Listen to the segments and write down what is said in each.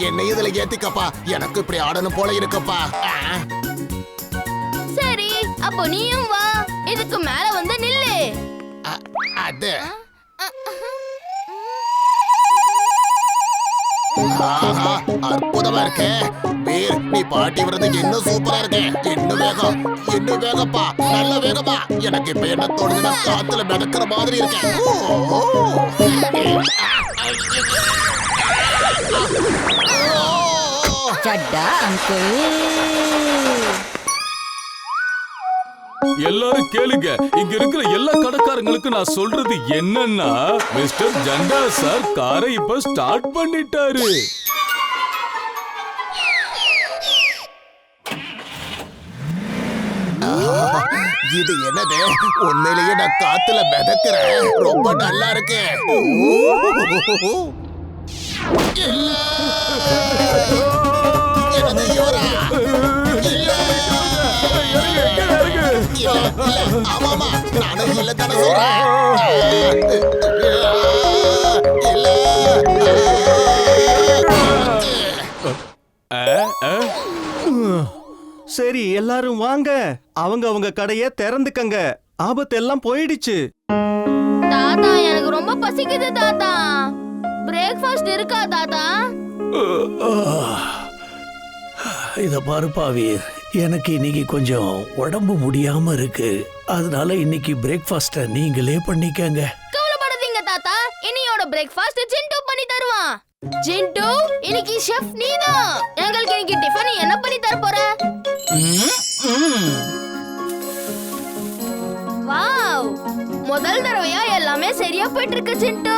என்ன இதுல ஏத்திக்கப்பா. எனக்கு இப்படி ஆடணும் போல இருக்குப்பா. சரி, அப்போ நீயும் வா. இதுக்கு மேல வந்து நில்லு. அது அற்புதமா இருக்கு. பேர் நீ பாட்டி விரது இன்னும் சூப்பரா இருக்கு. இன்னும் வேகம், இன்னும் வேகப்பா, நல்ல வேகமா. எனக்கு இப்ப என்ன தோணுதுன்னா காத்துல மிதக்கிற மாதிரி இருக்கு. சட்டா அங்கிள், எல்லாரும் கேளுங்க. இங்க இருக்கிற எல்லா கடைக்காரங்களுக்கு நான் சொல்றது என்னன்னா, மிஸ்டர் ஜண்டா சார் காரை இப்ப ஸ்டார்ட் பண்ணிட்டாரு. இது என்னது? உண்மையிலேயே நான் காத்துல மிதக்கிறேன். ரொம்ப நல்லா இருக்கு. என்னது இவரா? ஆமாமா, நானும் இல்ல தானே சொல்றேன். சரி, எல்லாரும் வாங்க. அவங்க கடைய திறந்துக்கங்க. ஆபத்து எல்லாம் போயிடுச்சு. தாத்தா, எனக்கு ரொம்ப பசிக்குது தாத்தா. பிரேக்ஃபாஸ்ட் இருக்கா தாத்தா? இத பாருப்பா வீர், எனக்கு இன்னைக்கு கொஞ்சம் உடம்பு முடியாம இருக்கு. அதனால இன்னைக்கு பிரேக்ஃபாஸ்ட நீங்களே பண்ணிக்கங்க. கவலைப்படாதீங்க தாத்தா, இன்னையோட பிரேக்ஃபாஸ்ட் ஜிண்டு பண்ணி தருவான். ஜிண்டு, இன்னைக்கு ஷெஃப் நீதான். எங்களுக்கு இன்னைக்கு டிஃபன் என்ன பண்ணி தர போற? வாவ், முதல் தடவையா எல்லாமே சரியா போயிட்டு இருக்கு ஜிண்டு.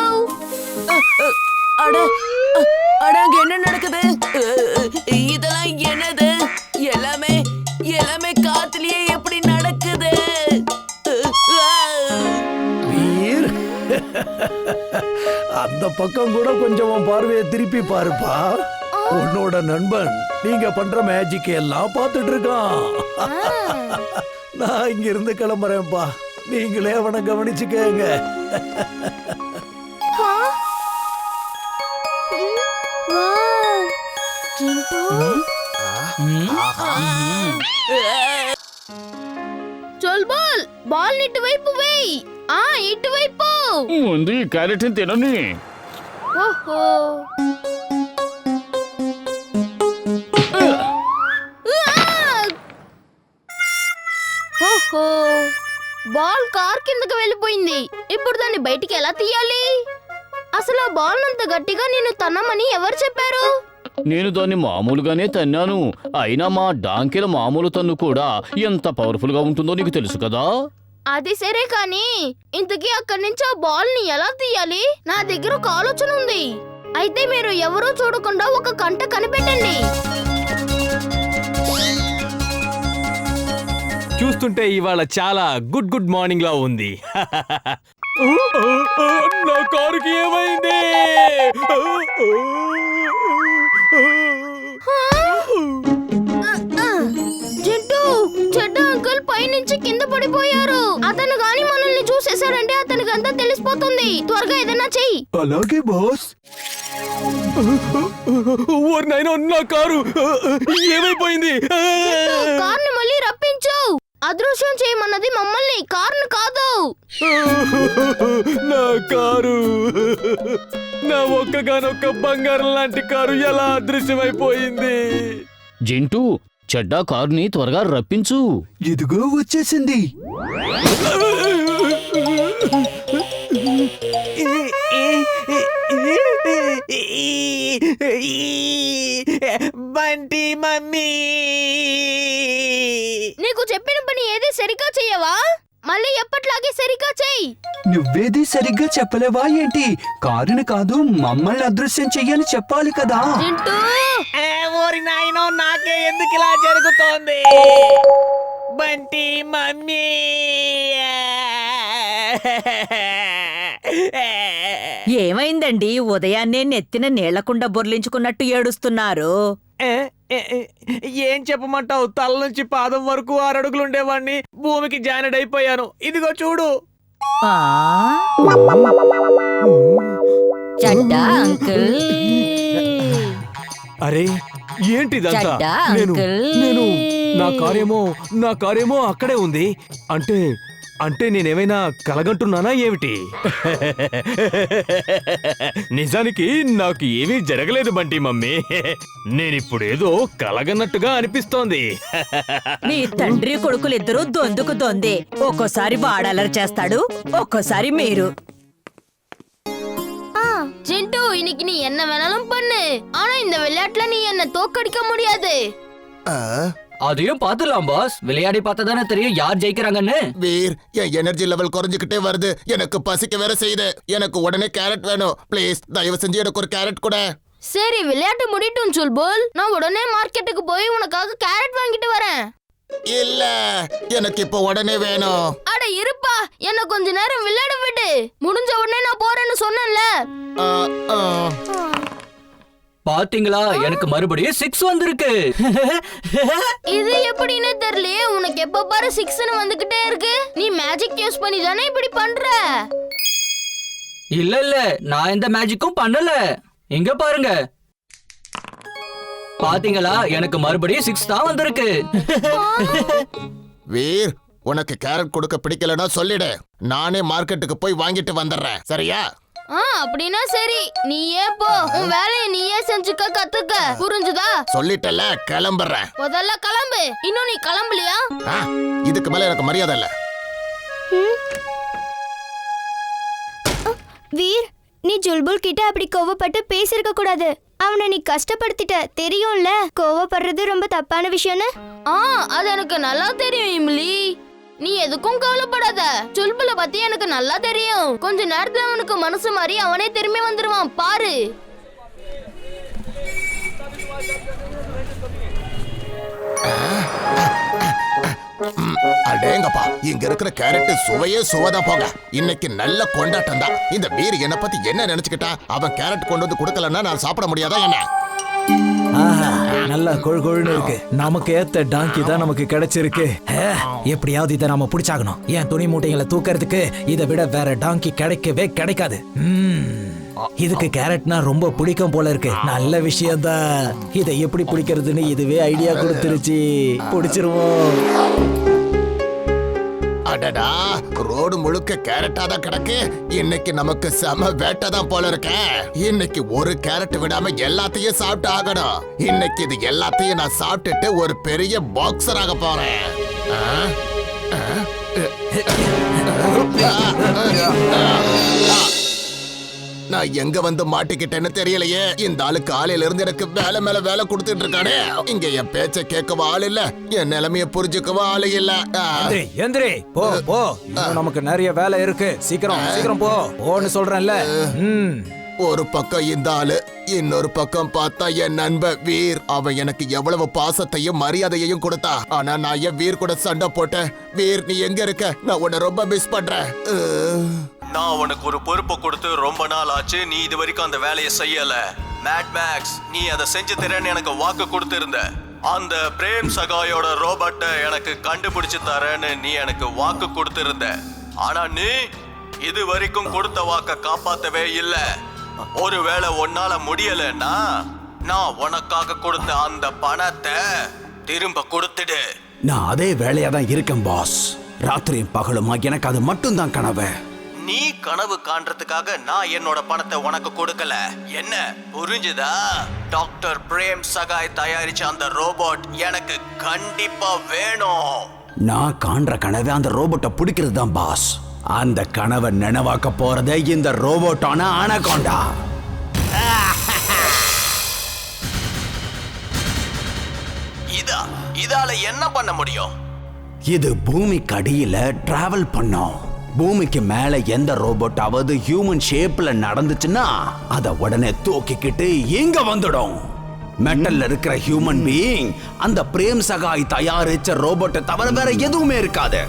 அட அட, அங்க என்ன நடக்குது? இதெல்லாம் என்னது? எல்லாமே காத்துலயே எப்படி நடக்குது? வீர், அந்த பக்கம் கூட கொஞ்சம் உன் பார்வையை திருப்பி பாருப்பா. உன்னோட நண்பன் நீங்க பண்ற மேஜிக் எல்லாம் பார்த்துட்டு இருக்கான். நான் இங்க இருந்து கிளம்புறேன்ப்பா. நீங்களே அவனை கவனிச்சுக்கங்க. చల్ బాల్ బాల్ ఇటు వైపు వేయ్. ఇటు వైపు ముందు ఈ క్యారెట్ తినని. ఓహో, ఓహో, బాల్ కార్ కిందకి వెళ్ళిపోయింది. ఇప్పుడు దాన్ని బయటికి ఎలా తీయాలి? అసలు ఆ బాల్ అంత గట్టిగా నేను తన్నమని ఎవరు చెప్పారు? నేను దాన్ని మామూలుగానే తన్నాను. అయినా మా డాంకిల మామూలు తన్ను కూడా ఎంత పవర్ఫుల్ గా ఉంటుందో నీకు తెలుసు కదా. అది సరే కానీ ఇంతకీ అక్కడి నుంచి ఆ బాల్ ని ఎలా తీయాలి? నా దగ్గర ఒక ఆలోచన ఉంది. అయితే మీరు ఎవరూ చూడకుండా ఒక కంట కనిపెట్టండి. చూస్తుంటే ఇవాళ చాలా గుడ్ మార్నింగ్ లా ఉంది. నా కారుకి ఏమైంది? జిడ్డు, చెడ్డ అంకుల్ పైనుంచి కింద పడిపోయారు. అతను గాని మనల్ని చూసేశారంటే అతనికి అంతా తెలిసిపోతుంది. త్వరగా ఏదైనా చెయ్యి. అలాగే బాస్. నా కారు ఏమైపోయింది? కార్ని మళ్ళీ రప్పించు. అదృశ్యం చేయమన్నది మమ్మల్ని, కార్ను కాదు. నా కారు, నా ఒక్కగానొక్క బంగారం లాంటి కారు ఎలా అదృశ్యమైపోయింది? జింటూ, చెడ్డా కారుని త్వరగా రప్పించు. ఇదిగో వచ్చేసింది. బంటి మమ్మీ, నీకు చెప్పిన పని ఏది సరిగ్గా చెయ్యవా? మళ్ళీ ఎప్పట్లాగే సరిగ్గా చెయ్యి. నువ్వేది సరిగ్గా చెప్పలేవా ఏంటి? కారుని కాదు, మమ్మల్ని అదృశ్యం చెయ్యని చెప్పాలి కదా. జింటూ, ఓరి నాయనో, నాకే ఎందుకు ఇలా జరుగుతోంది? బంటి మమ్మీ, ఏమైందండి? ఉదయాన్నే నెత్తిన నీళ్లకుండా బొర్లించుకున్నట్టు ఏడుస్తున్నారు. ఏం చెప్పమంటావు? తల నుంచి పాదం వరకు 6 అడుగులుండేవాణ్ణి, భూమికి జానెడ్ అయిపోయాను. ఇదిగో చూడు. చడ్డా అంకుల్, అరే ఏంటిదంతా చెడ్డా నేను అంకుల్. నేను నా కారేమో అక్కడే ఉంది. అంటే నేనేమైనా కలగంటున్నానా ఏమిటి? నిజానికి నాకు ఏమీ జరగలేదు బంటి మమ్మీ. నేనిప్పుడేదో కలగన్నట్టుగా అనిపిస్తోంది. నీ తండ్రి కొడుకులిద్దరూ దొందుకు దొందే. ఒక్కోసారి వాడలరు చేస్తాడు, ఒక్కోసారి మీరు. சிண்டு இன்னைக்கு நீ என்ன வேணாலும் பண்ணு, ஆனா இந்த விளையாட்டுல நீ என்ன தோக்கடிக்க முடியாது. அதையும் பாத்துலாம் பாஸ். விளையாடி பார்த்தா தானே தெரியும் யார் ஜெயிக்கிறாங்கன்னு. வீர், என் எனர்ஜி லெவல் குறைஞ்சுக்கிட்டே வருது. எனக்கு பசிக்க வேற செய்யுது. எனக்கு உடனே கேரட் வேணும். ப்ளீஸ் தயவு செஞ்சு எனக்கு ஒரு கேரட் கூட. சரி, விளையாட்டு முடிட்டும் சுல்புல். நான் உடனே மார்க்கெட்டுக்கு போய் உனக்காக கேரட் வாங்கிட்டு வரேன். இல்ல, எனக்கு இப்ப உடனே வேணும். அட இருப்பா, என்ன கொஞ்ச நேரம் விளையாட விடு. முடிஞ்ச உடனே நான் போறேன்னு சொன்னேன்ல. பாத்தீங்களா, எனக்கு மறுபடியும் 6 வந்திருக்கு. இது எப்படின்னு தெரியலையே, உனக்கு எப்ப பாரு 6ன்னு வந்துகிட்டே இருக்கு. நீ மேஜிக் யூஸ் பண்ணி தானே இப்படி பண்ற? இல்ல நான் எந்த மேஜிக்கும் பண்ணல. இங்க பாருங்க, பாத்தீங்களா, எனக்கு மறுபடியும் 6 தான் வந்திருக்கு. வீர், உனக்கு கேரட் கொடுக்க பிடிக்கலன்னா சொல்லிடு. நானே மார்க்கெட்டுக்கு போய் வாங்கிட்டு வந்துடுறேன். சரியா? அப்படின்னா சரி, நீயே போ. உன் வேலையை நீயே செஞ்சுக்க கத்துக்க. புரிஞ்சுதா? சொல்லிட்டல, கிளம்புறேன். முதல்ல கிளம்பு. இன்னும் நீ கிளம்பலையா? இதுக்கு மேல எனக்கு மரியாதை இல்ல. வீர், நீ ஜுல்புல் கிட்ட அப்படி கோவப்பட்டு பேசிருக்க கூடாது. அவனை நீ கஷ்டப்படுத்திட்ட, தெரியும்ல. கோவப்படுறது ரொம்ப தப்பான விஷயம்னு. அது எனக்கு நல்லா தெரியும் இம்லி. நீ எதுக்கும் கவலைப்படாத. சுல்புல பத்தி எனக்கு நல்லா தெரியும். கொஞ்ச நேரத்துல அவனுக்கு மனசு மாறி அவனே திரும்பி வந்துருவான், பாரு. அடேங்கப்பா, இங்க இருக்கிற கேரட் சுவையே சுவைதான் போங்க. இன்னைக்கு நல்ல கொண்டாட்டம் தான். இந்த வீர் என்ன பத்தி என்ன நினைச்சுக்கிட்டா? அவன் கேரட் கொண்டு வந்து கொடுக்கலன்னா நான் சாப்பிட முடியாதா என்ன? நல்லா கொழுன்னு இருக்கு. நமக்கு ஏத்த டாங்கி தான் நமக்கு கிடைச்சிருக்கு. எப்படியாவது இதை நாம பிடிச்சாகணும். ஏன் துணி மூட்டைகளை தூக்கிறதுக்கு இதை விட வேற டாங்கி கிடைக்கவே கிடைக்காது. இதுக்கு கேரட்னா ரொம்ப பிடிக்கும் போல இருக்கு. நல்ல விஷயம் தான். இதை எப்படி பிடிக்கிறதுன்னு இதுவே ஐடியா கொடுத்துருச்சு. பிடிச்சிருவோம். அடடா, ரோடு முழுக்க கேரட்டா தான் கிடக்கு. இன்னைக்கு நமக்கு செம வேட்டை தான் போல இருக்க. இன்னைக்கு ஒரு கேரட் விடாம எல்லாத்தையும் சாப்பிட்டு ஆகணும். இன்னைக்கு இது எல்லாத்தையும் நான் சாப்பிட்டுட்டு ஒரு பெரிய பாக்ஸர் ஆக போறேன். நான் எங்க வந்து மாட்டிக்கிட்டேன்னு தெரியலையே. இந்த ஆளு காலையில இருந்து எனக்கு வேலை மேல வேலை கொடுத்துட்டு இருக்கானே. இங்க என் பேச்ச கேட்கவும் ஆள் இல்ல, என் நிலைமைய புரிஞ்சுக்கவும் ஆள் இல்ல. எந்திரி, போ போ. நமக்கு நிறைய வேலை இருக்கு. சீக்கிரம் போ. போன்னு சொல்றேன்ல. ஒரு பக்கம் இந்த ஆளு, இன்னொரு பக்கம் பார்த்தா என் நண்பன் வீர். அவன் எனக்கு எவ்வளவு பாசத்தையும் மரியாதையையும் கொடுத்தா. ஆனா நான் என் வீர் கூட சண்டை போட்டேன். வீர், நீ எங்க இருக்க? நான் உன்னை ரொம்ப மிஸ் பண்றேன். நான் உனக்கு ஒரு பொறுப்பை கொடுத்து ரொம்ப நாள் ஆச்சு. நீ இது வரைக்கும் அந்த வேலையை செய்யல. மேட் மேக்ஸ், நீ அதை செஞ்சு தரேன்னு எனக்கு வாக்கு கொடுத்திருந்த. அந்த பிரேம் சகாயோட ரோபோட்டை எனக்கு கண்டுபிடிச்சு தரேன்னு நீ எனக்கு வாக்கு கொடுத்திருந்த. ஆனா நீ இது வரைக்கும் கொடுத்த வாக்க காப்பாத்தவே இல்ல. ஒருவேளை உன்னால முடியலன்னா நான் உனக்காக கொடுத்த அந்த பணத்தை திரும்ப கொடுத்துடு. நான் அதே வேலையா தான் இருக்கேன் பாஸ். ராத்திரியும் பகலுமா எனக்கு அது மட்டும் தான் கனவு. நீ கனவு காண்றதுக்காக நான் என்னோட பணத்தை உனக்கு கொடுக்கல. என்ன புரிஞ்சுதா? டாக்டர் பிரேம் சகாய் தயாரிச்ச அந்த ரோபோட் எனக்கு கண்டிப்பா வேணும். நான் காண்ற கனவை அந்த ரோபோட்டை பிடிக்கிறது தான் பாஸ். அந்த கனவை நினைவாக்க போறதே இந்த ரோபோட்டான அனகோண்டா. இதால என்ன பண்ண முடியும்? இது பூமிக்கு அடியில டிராவல் பண்ணும். பூமிக்கு மேல எந்த ரோபோட்டாவது ஹியூமன் ஷேப்ல நடந்துச்சுன்னா அத உடனே தூக்கிக்கிட்டு இங்க வந்துடும். மெட்டல்ல இருக்கிற ஹியூமன் பீயிங் அந்த பிரேம் சகாய் தயாரிச்ச ரோபோட்டை தவிர வேற எதுவுமே இருக்காது.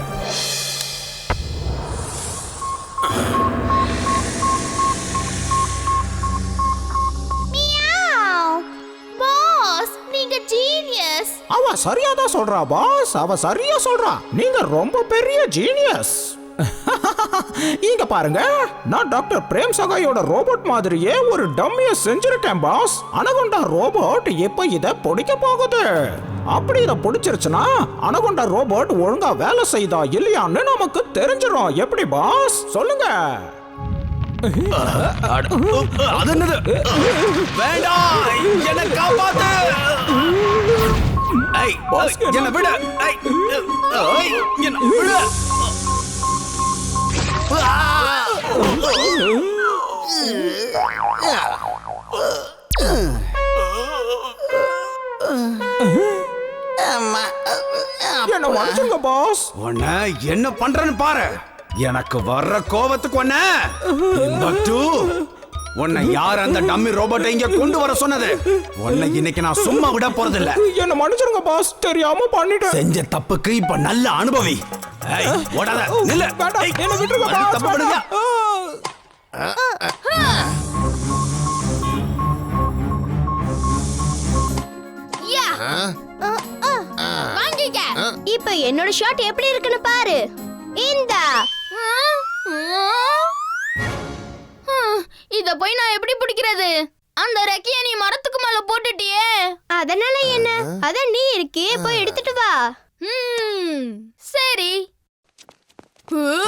பாஸ், நீங்க ஜீனியஸ். அவ சரியாதான் சொல்றா பாஸ். அவ சரியா சொல்றா. நீங்க ரொம்ப பெரிய ஜீனியஸ். இங்க பாருங்க, நான் டாக்டர் பிரேம் சகாயோட ரோபோட் மாதிரியே ஒரு டம்மிய செஞ்சிருக்கேன் பாஸ். அனகொண்டா ரோபோட் இப்ப இத பிடிக்க போகுது. அப்படி இத பிடிச்சிருச்சுன்னா அனகொண்டா ரோபோட் ஒழுங்கா வேலை செய்தா இல்லையான்னு நமக்கு தெரிஞ்சிடும். எப்படி பாஸ் சொல்லுங்க? அது என்னது? வேண்டாம், என்ன காப்பாத்து. ஏய், என்ன விடு. ஏய், என்ன விடு. என்ன மன்னிச்சுங்க பாஸ். உன்னை என்ன பண்றேன்னு பாரு. எனக்கு வர்ற கோவத்துக்கு உன்னை யார் அந்த டம்மி ரோபோட்டை இங்க கொண்டு வர சொன்னது? உன்னை இன்னைக்கு நான் சும்மா விட போறதில்ல. என்ன மன்னிச்சிருங்க பாஸ், தெரியாம பண்ணிட்டேன். செஞ்ச தப்புக்கு இப்ப நல்ல அனுபவி. ஏய், ஓடாத, நில்லு. வேண்டாம், என்ன விட்டுருங்க பாஸ். தப்பு பண்ணுங்க. யா வாங்கிக்க. இப்ப என்னோட ஷாட் எப்படி இருக்குன்னு பாரு. இந்தா. இத போய் நான் எப்படி பிடிக்கிறது? அந்த ரெக்கைய நீ மரத்துக்கு மேல போட்டுட்டியே. அதனால என்ன? அதான் நீ இருக்கே, போய் எடுத்துட்டு வா. சரி.